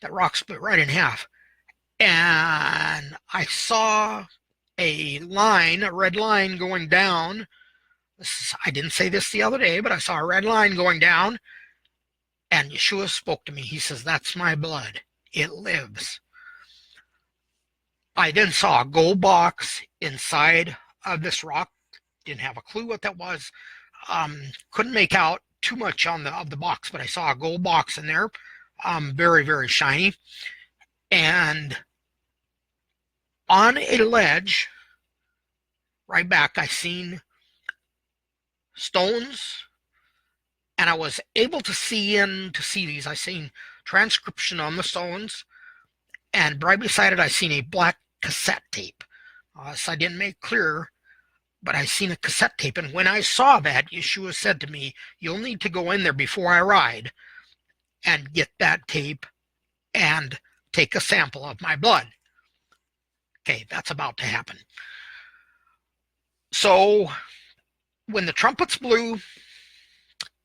That rock split right in half. And I saw a line, a red line going down. I didn't say this the other day, but I saw a red line going down, and Yeshua spoke to me. He says, "That's my blood. It lives." I then saw a gold box inside of this rock. Didn't have a clue what that was. Couldn't make out too much of the box, but I saw a gold box in there, very, very shiny. And on a ledge, right back, I seen stones, and I was able to see these. I seen transcription on the stones, and right beside it, I seen a black cassette tape. So I didn't make clear, but I seen a cassette tape, and when I saw that, Yeshua said to me, "You'll need to go in there before I ride and get that tape and take a sample of my blood." Okay, that's about to happen. So when the trumpets blew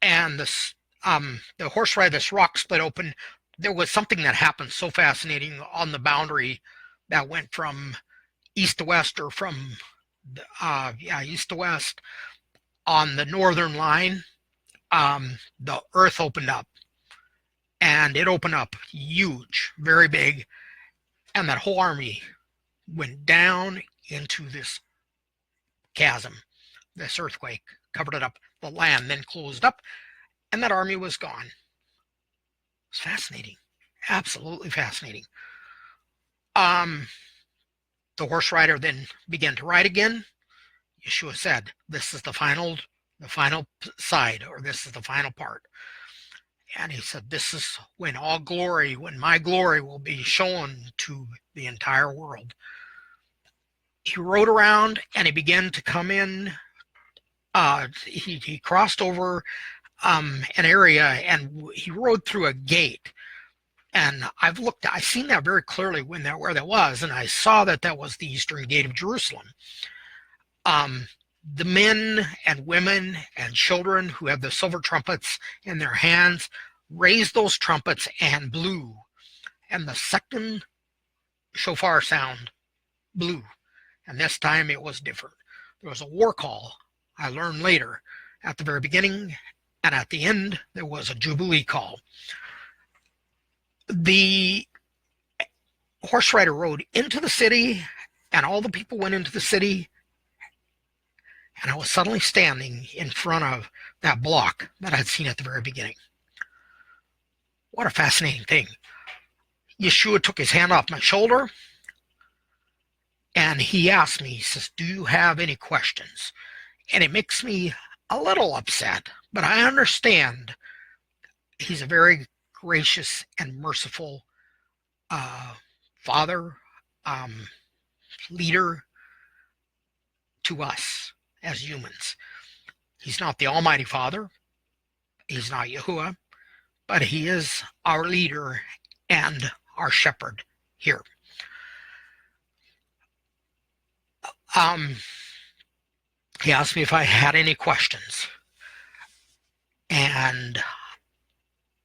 and the horse ride, this rock split open, there was something that happened so fascinating on the boundary that went from east to west, or from east to west on the northern line. The earth opened up, and it opened up huge, very big, and that whole army went down into this chasm. This earthquake covered it up. The land then closed up, and that army was gone. It's fascinating, absolutely fascinating. The horse rider then began to ride again. Yeshua said, "This is the final side, or this is the final part." And he said, "This is when when my glory will be shown to the entire world." He rode around, and he began to come in. He crossed over an area, and he rode through a gate. And I've seen that very clearly where that was, and I saw that that was the eastern gate of Jerusalem. Um, the men and women and children who have the silver trumpets in their hands raised those trumpets and blew. And the second shofar sound blew. And this time it was different. There was a war call, I learned later. At the very beginning and at the end, there was a jubilee call. The horse rider rode into the city, and all the people went into the city, and I was suddenly standing in front of that block that I'd seen at the very beginning. What a fascinating thing. Yeshua took his hand off my shoulder, and he asked me, he says, "Do you have any questions?" And it makes me a little upset, but I understand he's a very gracious and merciful father, leader to us as humans. He's not the Almighty Father. He's not Yahuwah, but he is our leader and our shepherd here. He asked me if I had any questions, and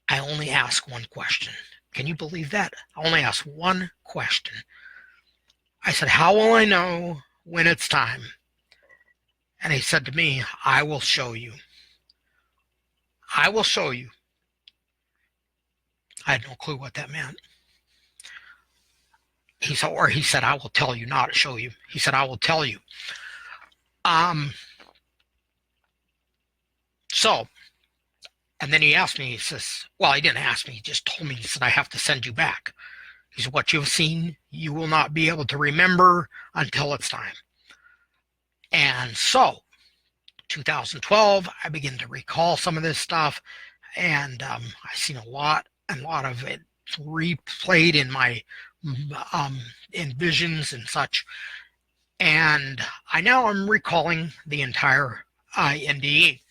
I only asked one question. Can you believe that? I only asked one question. I said, "How will I know when it's time?" And he said to me, "I will show you. I will show you." I had no clue what that meant. He said, "I will tell you, not show you." He said, "I will tell you." So, and then he asked me, he says, well, he didn't ask me, he just told me, he said, "I have to send you back." He said, "What you've seen, you will not be able to remember until it's time." And so, 2012, I began to recall some of this stuff, and I've seen a lot of it replayed in my in visions and such. And I'm recalling the entire NDE.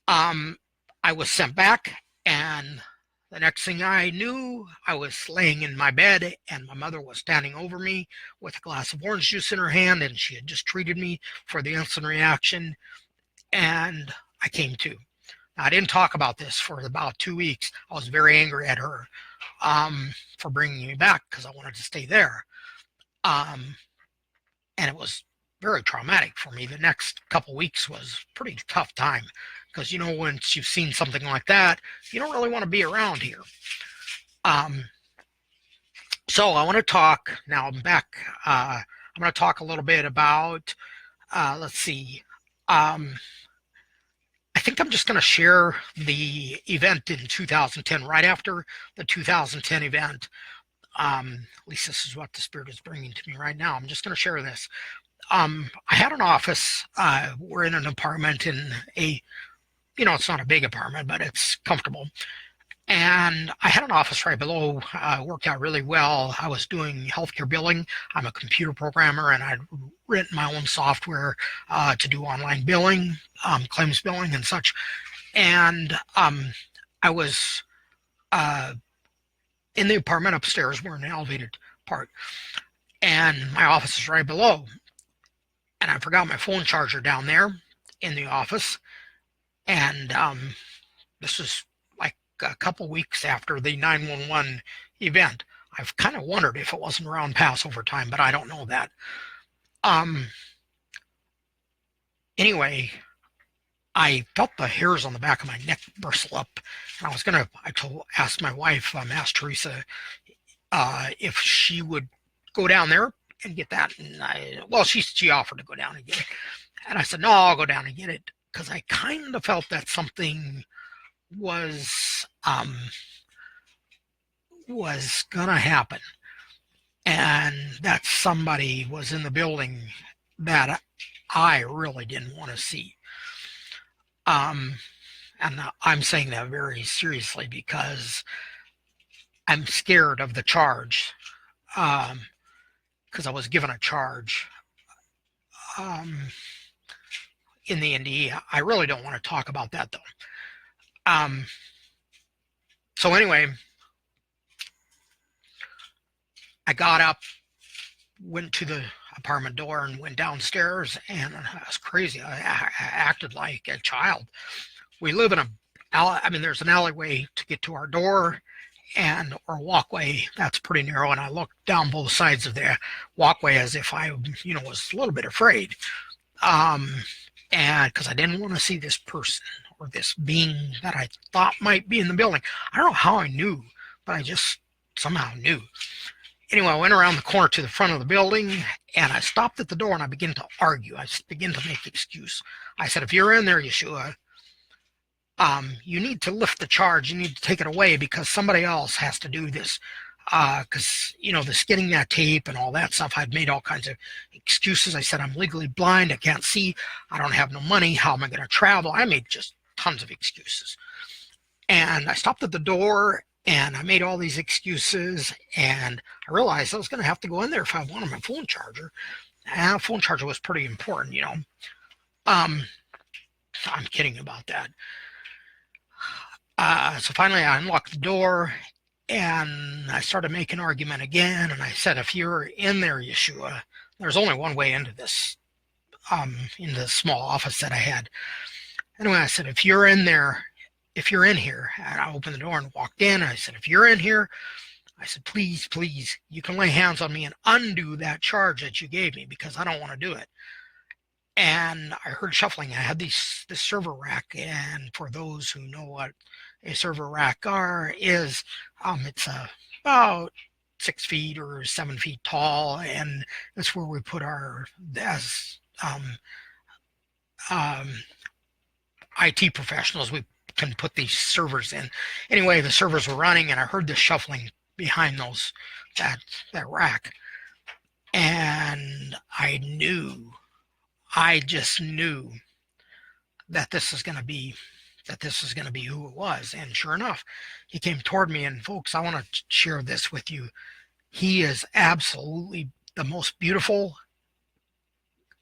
I was sent back, and the next thing I knew, I was laying in my bed, and my mother was standing over me with a glass of orange juice in her hand, and she had just treated me for the instant reaction, and I came to. Now, I didn't talk about this for about 2 weeks. I was very angry at her for bringing me back because I wanted to stay there. And it was very traumatic for me. The next couple weeks was a pretty tough time because, once you've seen something like that, you don't really want to be around here. So I want to talk, now I'm back, I'm going to talk a little bit about, let's see, I think I'm just going to share the event in 2010, right after the 2010 event. At least this is what the Spirit is bringing to me right now. I'm just going to share this. I had an office. We're in an apartment in it's not a big apartment, but it's comfortable. And I had an office right below. Worked out really well. I was doing healthcare billing. I'm a computer programmer, and I'd written my own software to do online billing, claims billing, and such. And I was in the apartment upstairs. We're in an elevated part, and my office is right below. And I forgot my phone charger down there in the office. And this is like a couple weeks after the 911 event. I've kind of wondered if it wasn't around Passover time, but I don't know that. Anyway, I felt the hairs on the back of my neck bristle up, and asked my wife, asked Teresa, if she would go down there and get that. And she offered to go down and get it. And I said, "No, I'll go down and get it," because I kind of felt that something was gonna happen, and that somebody was in the building that I really didn't want to see. And I'm saying that very seriously because I'm scared of the charge, because I was given a charge in the NDE. I really don't want to talk about that, though. So anyway, I got up, went to the apartment door and went downstairs, and I was crazy. I acted like a child. We live in there's an alleyway to get to our door, and or walkway that's pretty narrow, and I looked down both sides of the walkway as if I was a little bit afraid, um and because I didn't want to see this person or this being that I thought might be in the building. I don't know how I knew, but I just somehow knew. Anyway, I went around the corner to the front of the building, and I stopped at the door, and I began to argue. I began to make excuse. I said, if you're in there, Yeshua, you need to lift the charge. You need to take it away because somebody else has to do this. Because, the skinning that tape and all that stuff, I'd made all kinds of excuses. I said, I'm legally blind. I can't see. I don't have no money. How am I going to travel? I made just tons of excuses. And I stopped at the door, and I made all these excuses, and I realized I was going to have to go in there if I wanted my phone charger. And a phone charger was pretty important, I'm kidding about that. So finally I unlocked the door, and I started making an argument again, and I said, if you're in there, Yeshua, there's only one way into this small office that I had. Anyway, I said, if you're in here, and I opened the door and walked in, and I said, if you're in here, I said, please, you can lay hands on me and undo that charge that you gave me, because I don't want to do it. And I heard shuffling. I had this server rack, and for those who know what a server rack is, it's about 6 feet or 7 feet tall, and that's where we put our IT professionals. We can put these servers in. Anyway, the servers were running, and I heard the shuffling behind that rack, and I just knew that this was going to be who it was. And sure enough, he came toward me, and folks, I want to share this with you. He is absolutely the most beautiful,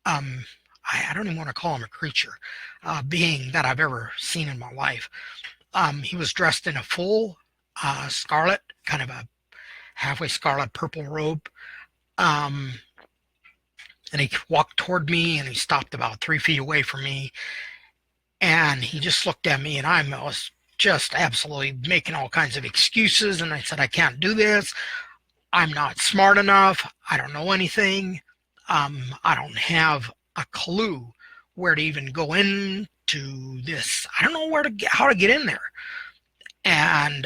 I don't even want to call him a creature, being that I've ever seen in my life. He was dressed in a full scarlet, kind of a halfway scarlet purple robe. And he walked toward me, and he stopped about 3 feet away from me. And he just looked at me, and I was just absolutely making all kinds of excuses. And I said, I can't do this. I'm not smart enough. I don't know anything. I don't have a clue where to even go into this. I don't know how to get in there. And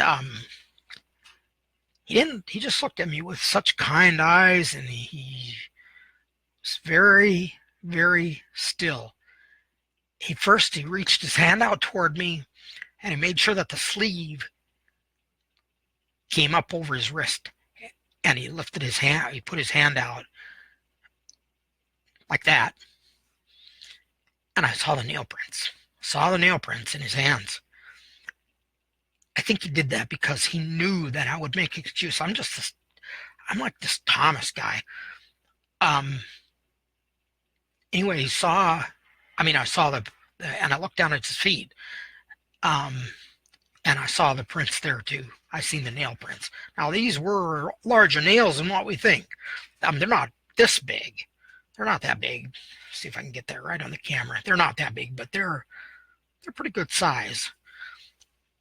he just looked at me with such kind eyes, and he was very, very still. He reached his hand out toward me, and he made sure that the sleeve came up over his wrist, and he lifted his hand. He put his hand out like that, and I saw the nail prints in his hands. I think he did that because he knew that I would make excuse. I'm like this Thomas guy. Anyway, I saw and I looked down at his feet, and I saw the prints there too. I seen the nail prints. Now, these were larger nails than what we think. They're not this big. They're not that big. See if I can get that right on the camera. They're not that big, but they're pretty good size.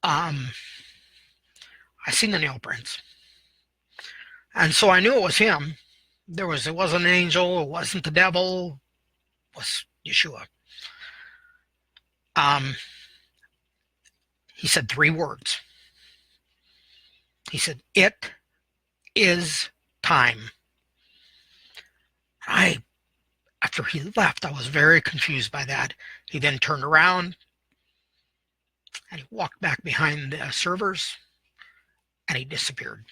I seen the nail prints, and so I knew it was him. It wasn't an angel. It wasn't the devil. It was Yeshua. He said 3 words. He said, "It is time." After he left, I was very confused by that. He then turned around, and he walked back behind the servers, and he disappeared.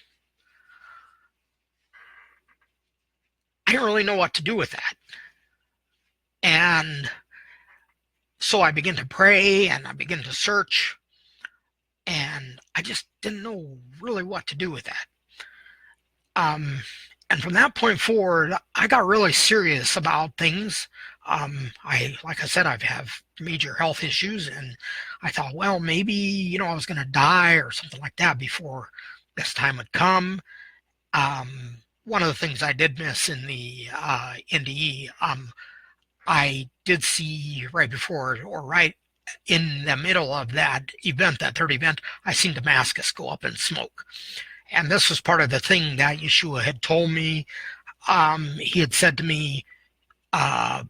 I didn't really know what to do with that. And so I began to pray, and I began to search, and I just didn't know really what to do with that. And from that point forward, I got really serious about things. Like I said, I have major health issues, and I thought, well, maybe, I was going to die or something like that before this time would come. one of the things I did miss in the NDE, I did see right before or right in the middle of that event, that third event, I seen Damascus go up in smoke. And this was part of the thing that Yeshua had told me. He had said to me, uh,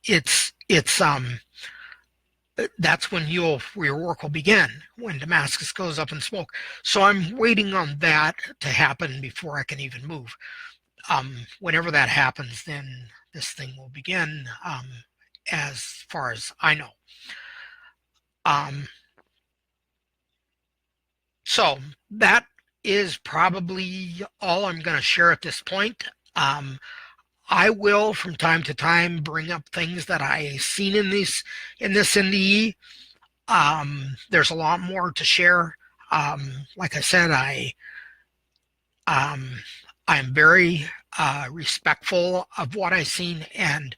it's that's when your work will begin, when Damascus goes up in smoke. So I'm waiting on that to happen before I can even move. Whenever that happens, then this thing will begin, as far as I know. So that is probably all I'm going to share at this point. I will, from time to time, bring up things that I seen in this NDE. There's a lot more to share. Like I said, I'm very respectful of what I've seen, and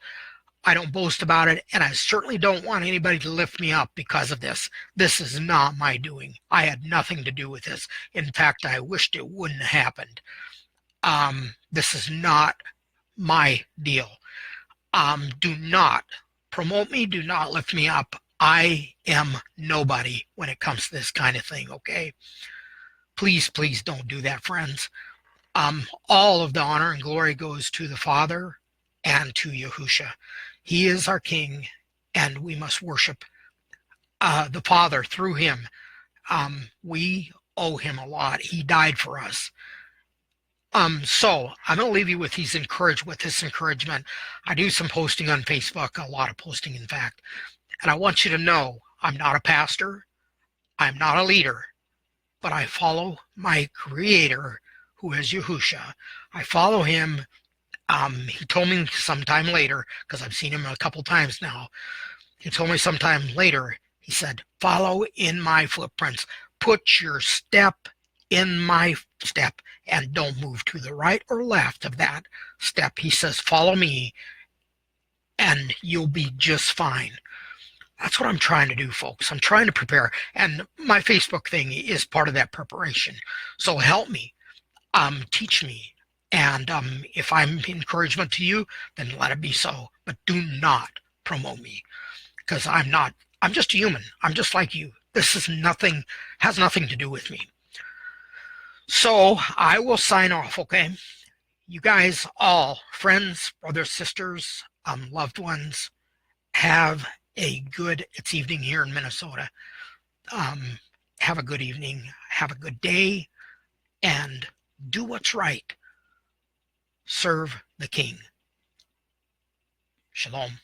I don't boast about it, and I certainly don't want anybody to lift me up because of this. This is not my doing. I had nothing to do with this. In fact, I wished it wouldn't have happened. This is not my deal. Do not promote me. Do not lift me up. I am nobody when it comes to this kind of thing, okay? Please, please don't do that, friends. All of the honor and glory goes to the Father and to Yahusha. He is our King, and we must worship the Father through him. We owe him a lot. He died for us. So I'm going to leave you with this encouragement. I do some posting on Facebook, a lot of posting, in fact. And I want you to know I'm not a pastor. I'm not a leader. But I follow my Creator, who is Yahusha. I follow him. He told me sometime later, because I've seen him a couple times now, he told me sometime later, he said, follow in my footprints. Put your step in my step and don't move to the right or left of that step. He says, follow me and you'll be just fine. That's what I'm trying to do, folks. I'm trying to prepare. And my Facebook thing is part of that preparation. So help me, teach me. And if I'm encouragement to you, then let it be so. But do not promote me, because I'm just a human. I'm just like you. This is nothing, has nothing to do with me. So I will sign off, okay? You guys all, friends, brothers, sisters, loved ones, have a good, it's evening here in Minnesota. Have a good evening, have a good day, and do what's right. Serve the King. Shalom.